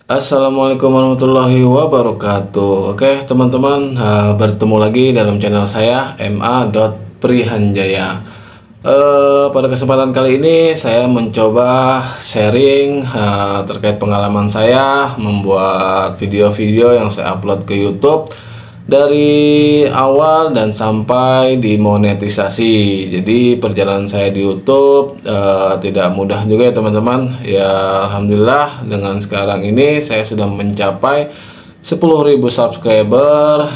Assalamualaikum warahmatullahi wabarakatuh. Oke teman-teman, bertemu lagi dalam channel saya ma.prihanjaya. Pada kesempatan kali ini saya mencoba sharing terkait pengalaman saya membuat video-video yang saya upload ke YouTube dari awal dan sampai dimonetisasi. Jadi perjalanan saya di YouTube tidak mudah juga ya teman-teman. Ya alhamdulillah dengan sekarang ini saya sudah mencapai 10.000 subscriber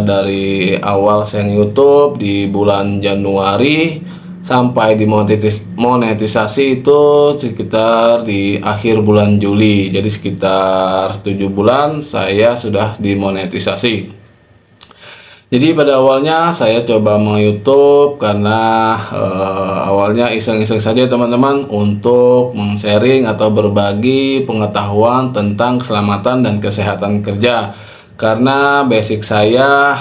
dari awal saya YouTube di bulan Januari sampai dimonetisasi itu sekitar di akhir bulan Juli. Jadi sekitar 7 bulan saya sudah dimonetisasi. Jadi pada awalnya saya coba YouTube karena awalnya iseng-iseng saja teman-teman untuk sharing atau berbagi pengetahuan tentang keselamatan dan kesehatan kerja. Karena basic saya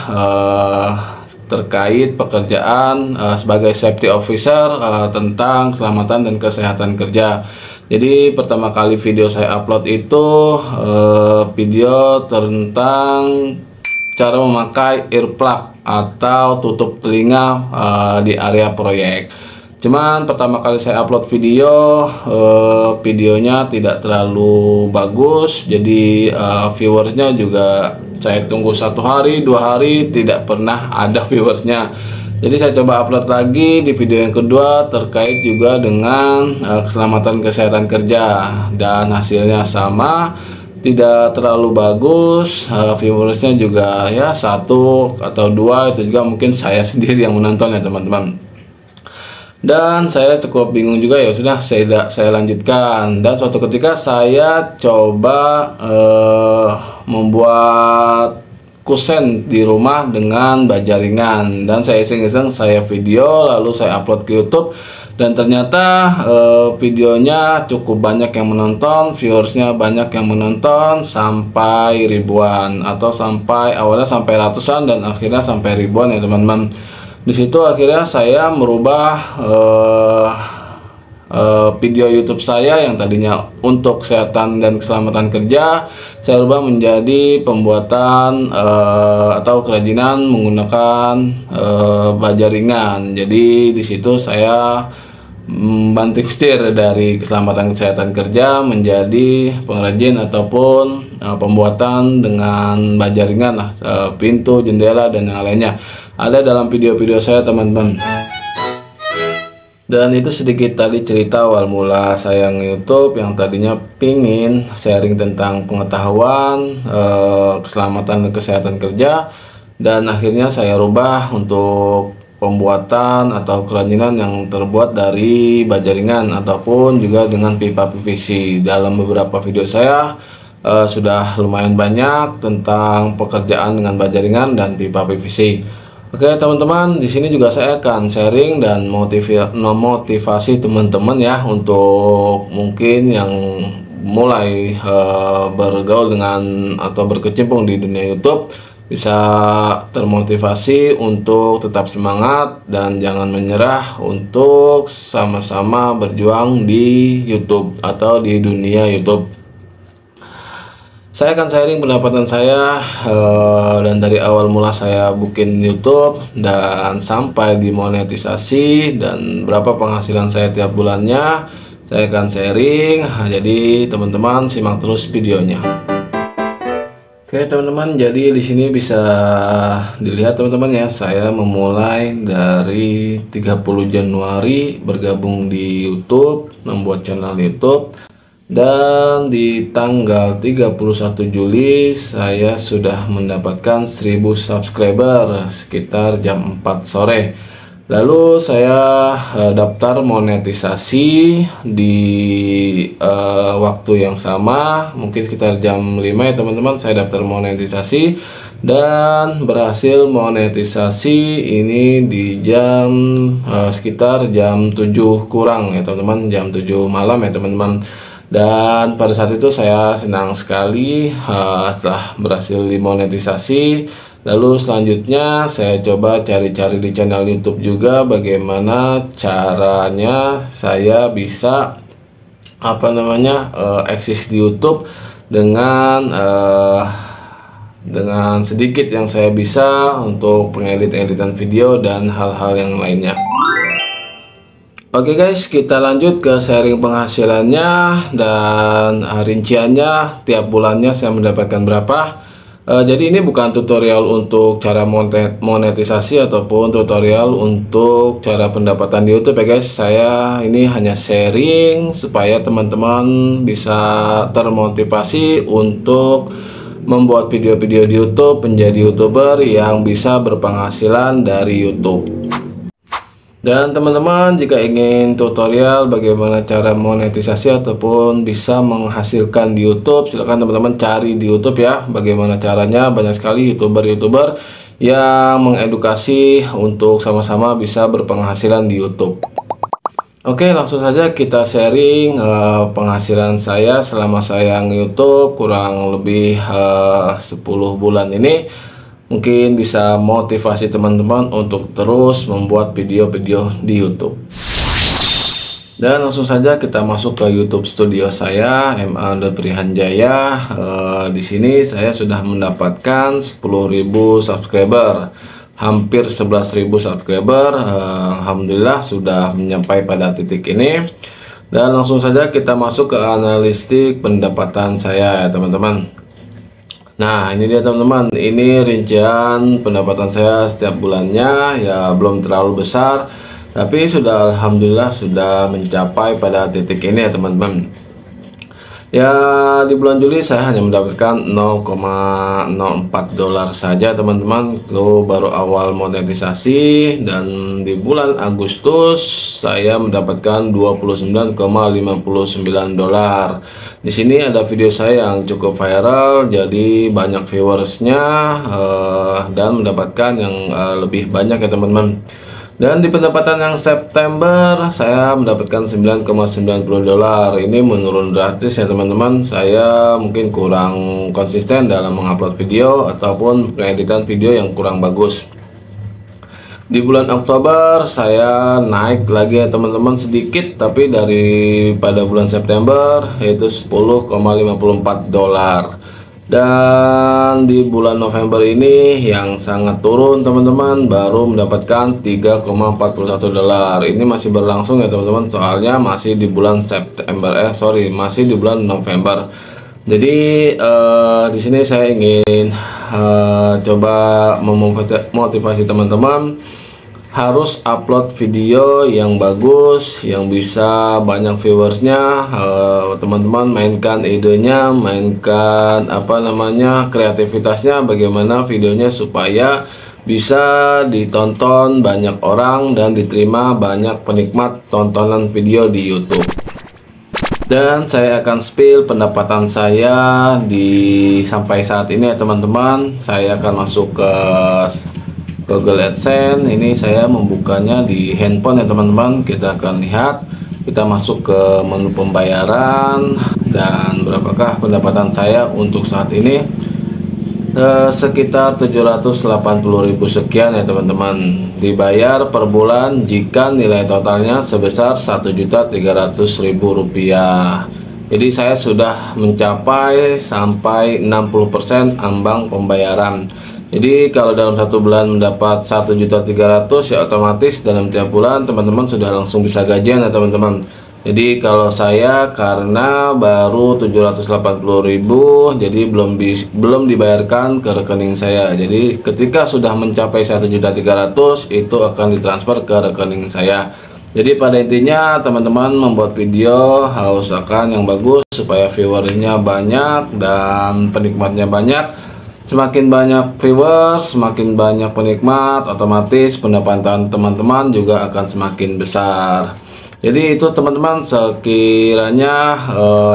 terkait pekerjaan sebagai safety officer tentang keselamatan dan kesehatan kerja. Jadi pertama kali video saya upload itu video tentang cara memakai earplug atau tutup telinga di area proyek. Cuman pertama kali saya upload videonya tidak terlalu bagus, jadi viewersnya juga saya tunggu 1 hari 2 hari tidak pernah ada viewersnya. Jadi saya coba upload lagi di video yang kedua terkait juga dengan keselamatan kesehatan kerja, dan hasilnya sama, tidak terlalu bagus. Viewersnya juga ya 1 atau 2, itu juga mungkin saya sendiri yang menonton ya teman-teman. Dan saya cukup bingung juga, ya sudah saya lanjutkan. Dan suatu ketika saya coba membuat kusen di rumah dengan baja ringan, dan saya iseng-iseng saya video lalu saya upload ke YouTube. Dan ternyata videonya cukup banyak yang menonton, viewersnya banyak yang menonton sampai ribuan, atau awalnya sampai ratusan dan akhirnya sampai ribuan ya teman-teman. Di situ akhirnya saya merubah video YouTube saya yang tadinya untuk kesehatan dan keselamatan kerja, saya rubah menjadi pembuatan atau kerajinan menggunakan baja ringan. Jadi di situ saya banting setir dari keselamatan kesehatan kerja menjadi pengrajin ataupun pembuatan dengan baja ringan lah, pintu, jendela dan yang lainnya. Ada dalam video-video saya teman-teman. Dan itu sedikit tadi cerita awal mula saya nge-YouTube yang tadinya pingin sharing tentang pengetahuan keselamatan dan kesehatan kerja, dan akhirnya saya rubah untuk pembuatan atau kerajinan yang terbuat dari baja ringan ataupun juga dengan pipa PVC. Dalam beberapa video saya sudah lumayan banyak tentang pekerjaan dengan baja ringan dan pipa PVC. Oke teman-teman, di sini juga saya akan sharing dan motivasi teman-teman ya, untuk mungkin yang mulai bergaul dengan atau berkecimpung di dunia YouTube, bisa termotivasi untuk tetap semangat dan jangan menyerah untuk sama-sama berjuang di YouTube atau di dunia YouTube. Saya akan sharing pendapatan saya dan dari awal mula saya bikin YouTube dan sampai dimonetisasi dan berapa penghasilan saya tiap bulannya. Saya akan sharing, jadi teman-teman simak terus videonya. Oke teman-teman, jadi di sini bisa dilihat teman-teman ya, saya memulai dari 30 Januari bergabung di YouTube, membuat channel YouTube, dan di tanggal 31 Juli saya sudah mendapatkan 1000 subscriber sekitar jam 4 sore. Lalu saya daftar monetisasi di waktu yang sama, mungkin sekitar jam 5 ya teman-teman, saya daftar monetisasi dan berhasil monetisasi ini di jam sekitar jam 7 kurang ya teman-teman, jam 7 malam ya teman-teman. Dan pada saat itu saya senang sekali setelah berhasil dimonetisasi. Lalu selanjutnya saya coba cari-cari di channel YouTube juga bagaimana caranya saya bisa eksis di YouTube dengan sedikit yang saya bisa untuk pengedit-editan video dan hal-hal yang lainnya. Oke guys, kita lanjut ke sharing penghasilannya dan rinciannya tiap bulannya saya mendapatkan berapa. Jadi ini bukan tutorial untuk cara monetisasi ataupun tutorial untuk cara pendapatan di YouTube ya guys. Saya ini hanya sharing supaya teman-teman bisa termotivasi untuk membuat video-video di YouTube, menjadi YouTuber yang bisa berpenghasilan dari YouTube. Dan teman-teman, jika ingin tutorial bagaimana cara monetisasi ataupun bisa menghasilkan di YouTube, silahkan teman-teman cari di YouTube ya. Bagaimana caranya, banyak sekali YouTuber-YouTuber yang mengedukasi untuk sama-sama bisa berpenghasilan di YouTube. Oke, langsung saja kita sharing penghasilan saya selama saya nge-YouTube kurang lebih 10 bulan ini. Mungkin bisa motivasi teman-teman untuk terus membuat video-video di YouTube. Dan langsung saja kita masuk ke YouTube studio saya, MA Deprihanjaya. Di sini saya sudah mendapatkan 10.000 subscriber, hampir 11.000 subscriber. Alhamdulillah sudah mencapai pada titik ini. Dan langsung saja kita masuk ke analistik pendapatan saya ya teman-teman. Nah ini dia teman-teman, ini rincian pendapatan saya setiap bulannya, ya belum terlalu besar, tapi sudah alhamdulillah sudah mencapai pada titik ini ya teman-teman. Ya di bulan Juli saya hanya mendapatkan 0,04 dolar saja teman-teman, itu baru awal monetisasi. Dan di bulan Agustus saya mendapatkan 29,59 dolar. Di sini ada video saya yang cukup viral, jadi banyak viewersnya dan mendapatkan yang lebih banyak ya teman-teman. Dan di pendapatan yang September saya mendapatkan 9,90 dolar. Ini menurun drastis ya teman-teman. Saya mungkin kurang konsisten dalam mengupload video ataupun pengeditan video yang kurang bagus. Di bulan Oktober saya naik lagi ya teman-teman sedikit, tapi daripada bulan September yaitu 10,54 dolar. Dan di bulan November ini yang sangat turun teman-teman, baru mendapatkan 3,41 dolar. Ini masih berlangsung ya teman-teman, soalnya masih di bulan masih di bulan November. Jadi di sini saya ingin coba memotivasi teman-teman harus upload video yang bagus, yang bisa banyak viewersnya. Teman-teman mainkan idenya, mainkan kreativitasnya, bagaimana videonya supaya bisa ditonton banyak orang dan diterima banyak penikmat tontonan video di YouTube. Dan saya akan spill pendapatan saya sampai saat ini ya teman-teman. Saya akan masuk ke Google AdSense. Ini saya membukanya di handphone ya teman-teman. Kita akan lihat, kita masuk ke menu pembayaran dan berapakah pendapatan saya untuk saat ini. Sekitar 780.000 sekian ya teman-teman, dibayar per bulan jika nilai totalnya sebesar 1.300.000 rupiah. Jadi saya sudah mencapai sampai 60% ambang pembayaran. Jadi kalau dalam satu bulan mendapat 1.300.000 ya otomatis dalam tiap bulan teman-teman sudah langsung bisa gajian ya teman-teman. Jadi kalau saya karena baru 780.000, jadi belum dibayarkan ke rekening saya. Jadi ketika sudah mencapai 1.300.000 itu akan ditransfer ke rekening saya. Jadi pada intinya teman-teman membuat video harus akan yang bagus supaya viewersnya banyak dan penikmatnya banyak. Semakin banyak viewers, semakin banyak penikmat, otomatis pendapatan teman-teman juga akan semakin besar. Jadi itu teman-teman sekiranya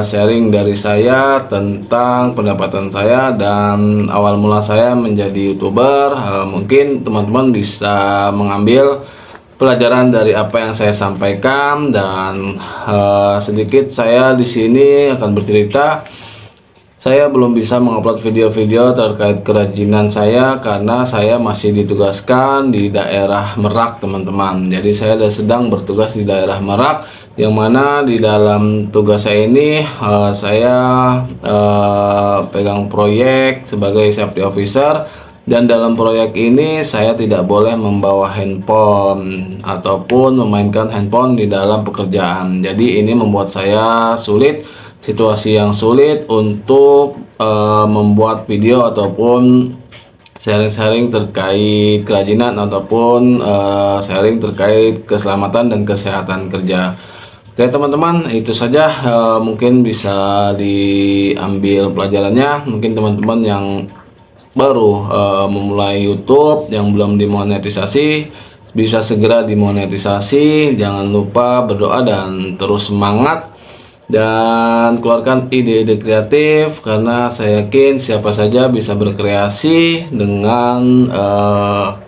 sharing dari saya tentang pendapatan saya dan awal mula saya menjadi YouTuber. Mungkin teman-teman bisa mengambil pelajaran dari apa yang saya sampaikan, dan sedikit saya di sini akan bercerita. saya belum bisa mengupload video-video terkait kerajinan saya karena saya masih ditugaskan di daerah Merak, teman-teman. Jadi saya sedang bertugas di daerah Merak, yang mana di dalam tugas saya ini saya pegang proyek sebagai safety officer, dan dalam proyek ini saya tidak boleh membawa handphone ataupun memainkan handphone di dalam pekerjaan. Jadi ini membuat saya sulit, situasi yang sulit untuk membuat video ataupun sharing-sharing terkait kerajinan ataupun sharing terkait keselamatan dan kesehatan kerja. Oke teman-teman, itu saja mungkin bisa diambil pelajarannya. Mungkin teman-teman yang baru memulai YouTube yang belum dimonetisasi bisa segera dimonetisasi. Jangan lupa berdoa dan terus semangat dan keluarkan ide-ide kreatif, karena saya yakin siapa saja bisa berkreasi dengan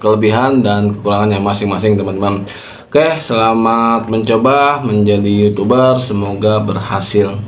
kelebihan dan kekurangannya masing-masing, teman-teman. Oke, selamat mencoba menjadi YouTuber, semoga berhasil.